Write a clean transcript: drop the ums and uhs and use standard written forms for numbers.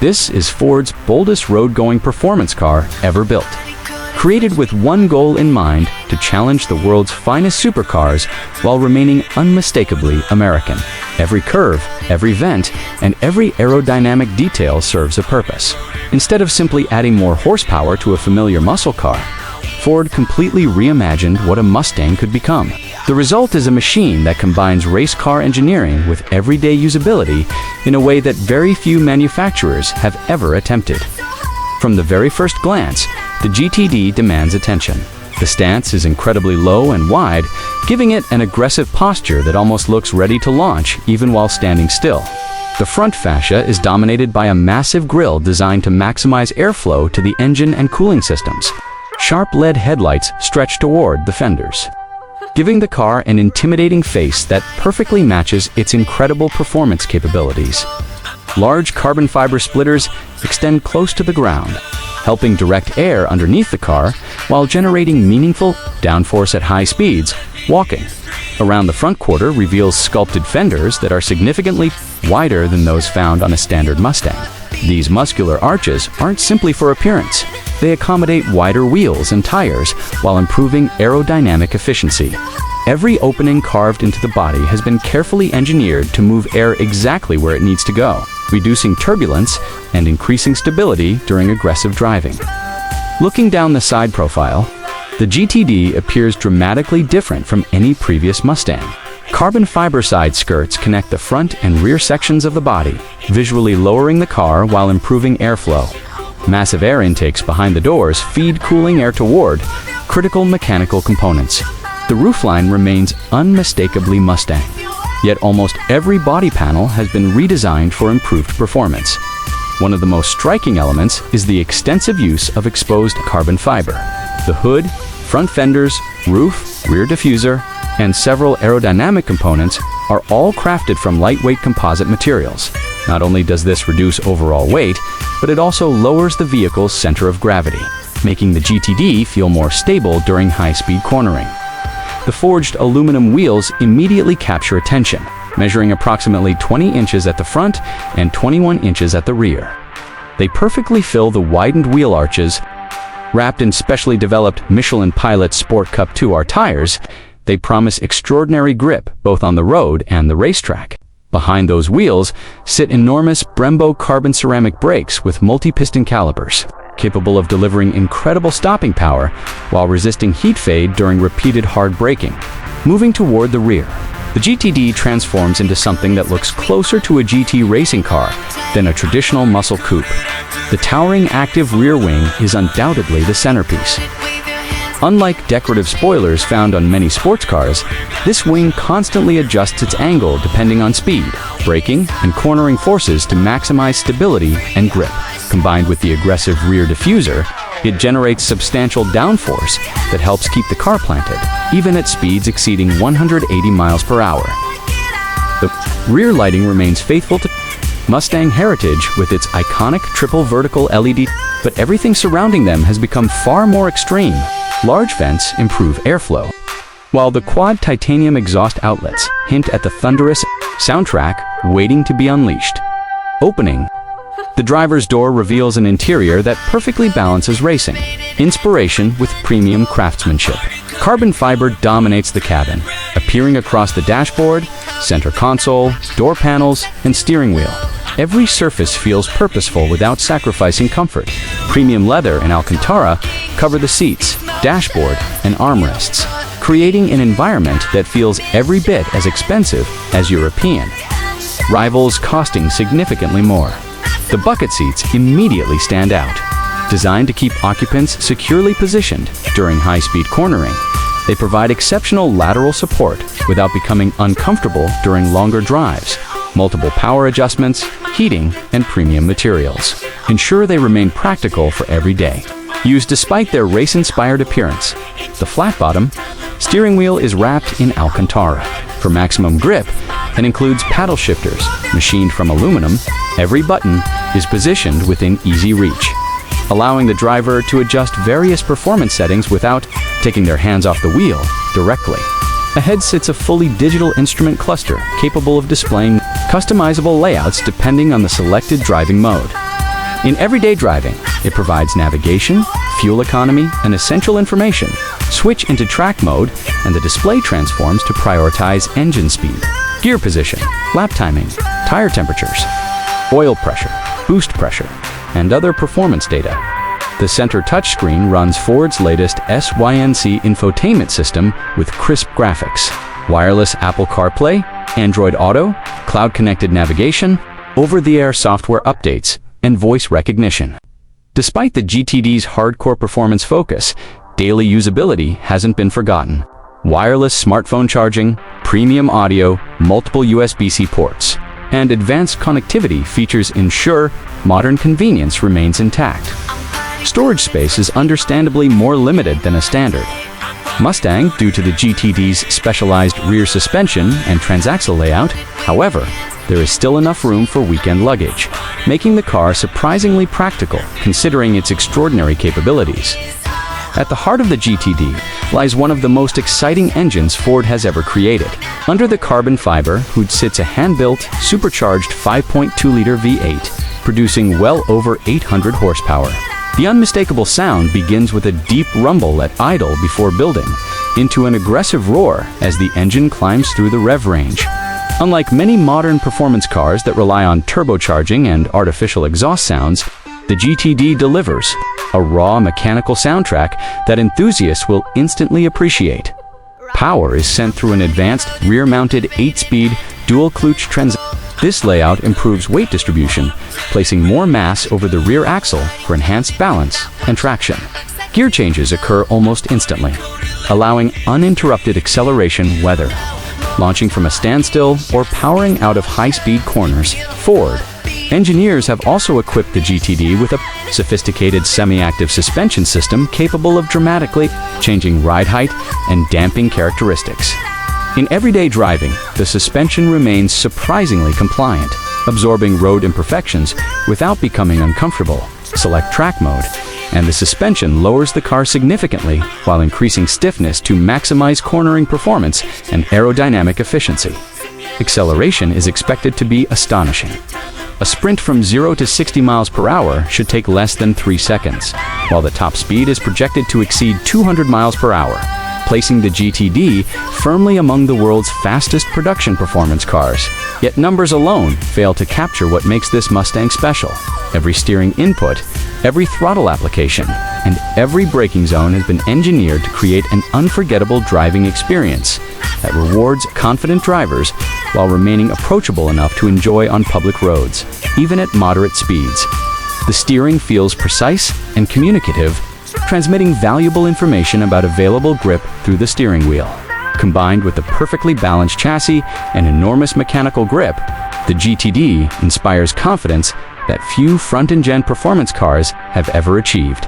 This is Ford's boldest road-going performance car ever built. Created with one goal in mind, to challenge the world's finest supercars while remaining unmistakably American. Every curve, every vent, and every aerodynamic detail serves a purpose. Instead of simply adding more horsepower to a familiar muscle car, Ford completely reimagined what a Mustang could become. The result is a machine that combines race car engineering with everyday usability in a way that very few manufacturers have ever attempted. From the very first glance, the GTD demands attention. The stance is incredibly low and wide, giving it an aggressive posture that almost looks ready to launch even while standing still. The front fascia is dominated by a massive grille designed to maximize airflow to the engine and cooling systems. Sharp LED headlights stretch toward the fenders, giving the car an intimidating face that perfectly matches its incredible performance capabilities. Large carbon fiber splitters extend close to the ground, helping direct air underneath the car while generating meaningful downforce at high speeds. Walking around the front quarter reveals sculpted fenders that are significantly wider than those found on a standard Mustang. These muscular arches aren't simply for appearance. They accommodate wider wheels and tires while improving aerodynamic efficiency. Every opening carved into the body has been carefully engineered to move air exactly where it needs to go, reducing turbulence and increasing stability during aggressive driving. Looking down the side profile, the GTD appears dramatically different from any previous Mustang. Carbon fiber side skirts connect the front and rear sections of the body, visually lowering the car while improving airflow. Massive air intakes behind the doors feed cooling air toward critical mechanical components. The roofline remains unmistakably Mustang, yet almost every body panel has been redesigned for improved performance. One of the most striking elements is the extensive use of exposed carbon fiber. The hood, front fenders, roof, rear diffuser, and several aerodynamic components are all crafted from lightweight composite materials. Not only does this reduce overall weight, but it also lowers the vehicle's center of gravity, making the GTD feel more stable during high-speed cornering. The forged aluminum wheels immediately capture attention, measuring approximately 20 inches at the front and 21 inches at the rear. They perfectly fill the widened wheel arches. Wrapped in specially developed Michelin Pilot Sport Cup 2R tires, they promise extraordinary grip both on the road and the racetrack. Behind those wheels sit enormous Brembo carbon ceramic brakes with multi-piston calipers, capable of delivering incredible stopping power while resisting heat fade during repeated hard braking. Moving toward the rear, the GTD transforms into something that looks closer to a GT racing car than a traditional muscle coupe. The towering active rear wing is undoubtedly the centerpiece. Unlike decorative spoilers found on many sports cars, this wing constantly adjusts its angle depending on speed, braking, and cornering forces to maximize stability and grip. Combined with the aggressive rear diffuser, it generates substantial downforce that helps keep the car planted, even at speeds exceeding 180 miles per hour. The rear lighting remains faithful to Mustang heritage with its iconic triple vertical LED, but everything surrounding them has become far more extreme. Large vents improve airflow, while the quad titanium exhaust outlets hint at the thunderous soundtrack waiting to be unleashed. Opening, the driver's door reveals an interior that perfectly balances racing, inspiration with premium craftsmanship. Carbon fiber dominates the cabin, appearing across the dashboard, center console, door panels, and steering wheel. Every surface feels purposeful without sacrificing comfort. Premium leather and Alcantara cover the seats, dashboard, and armrests, creating an environment that feels every bit as expensive as European rivals, costing significantly more. The bucket seats immediately stand out. Designed to keep occupants securely positioned during high-speed cornering, they provide exceptional lateral support without becoming uncomfortable during longer drives. Multiple power adjustments, heating, and premium materials ensure they remain practical for every day. Used despite their race-inspired appearance, the flat-bottom steering wheel is wrapped in Alcantara for maximum grip and includes paddle shifters machined from aluminum. Every button is positioned within easy reach, allowing the driver to adjust various performance settings without taking their hands off the wheel directly. Ahead sits a fully digital instrument cluster capable of displaying customizable layouts depending on the selected driving mode. In everyday driving, it provides navigation, fuel economy, and essential information. Switch into track mode, and the display transforms to prioritize engine speed, gear position, lap timing, tire temperatures, oil pressure, boost pressure, and other performance data. The center touchscreen runs Ford's latest SYNC infotainment system with crisp graphics, wireless Apple CarPlay, Android Auto, cloud-connected navigation, over-the-air software updates, and voice recognition. Despite the GTD's hardcore performance focus, daily usability hasn't been forgotten. Wireless smartphone charging, premium audio, multiple USB-C ports, and advanced connectivity features ensure modern convenience remains intact. Storage space is understandably more limited than a standard Mustang due to the GTD's specialized rear suspension and transaxle layout. However, there is still enough room for weekend luggage, making the car surprisingly practical considering its extraordinary capabilities. At the heart of the GTD lies one of the most exciting engines Ford has ever created. Under the carbon fiber hood sits a hand-built, supercharged 5.2-liter V8, producing well over 800 horsepower. The unmistakable sound begins with a deep rumble at idle before building, into an aggressive roar as the engine climbs through the rev range. Unlike many modern performance cars that rely on turbocharging and artificial exhaust sounds, the GTD delivers a raw mechanical soundtrack that enthusiasts will instantly appreciate. Power is sent through an advanced rear-mounted 8-speed dual-clutch transaxle. This layout improves weight distribution, placing more mass over the rear axle for enhanced balance and traction. Gear changes occur almost instantly, allowing uninterrupted acceleration whether launching from a standstill or powering out of high-speed corners. Ford engineers have also equipped the GTD with a sophisticated semi-active suspension system capable of dramatically changing ride height and damping characteristics. In everyday driving, the suspension remains surprisingly compliant, absorbing road imperfections without becoming uncomfortable. Select track mode, and the suspension lowers the car significantly while increasing stiffness to maximize cornering performance and aerodynamic efficiency. Acceleration is expected to be astonishing. A sprint from 0 to 60 miles per hour should take less than 3 seconds, while the top speed is projected to exceed 200 miles per hour, placing the GTD firmly among the world's fastest production performance cars. Yet numbers alone fail to capture what makes this Mustang special. Every steering input, every throttle application, and every braking zone has been engineered to create an unforgettable driving experience that rewards confident drivers while remaining approachable enough to enjoy on public roads, even at moderate speeds. The steering feels precise and communicative, transmitting valuable information about available grip through the steering wheel. Combined with a perfectly balanced chassis and enormous mechanical grip, the GTD inspires confidence that few front-engine performance cars have ever achieved.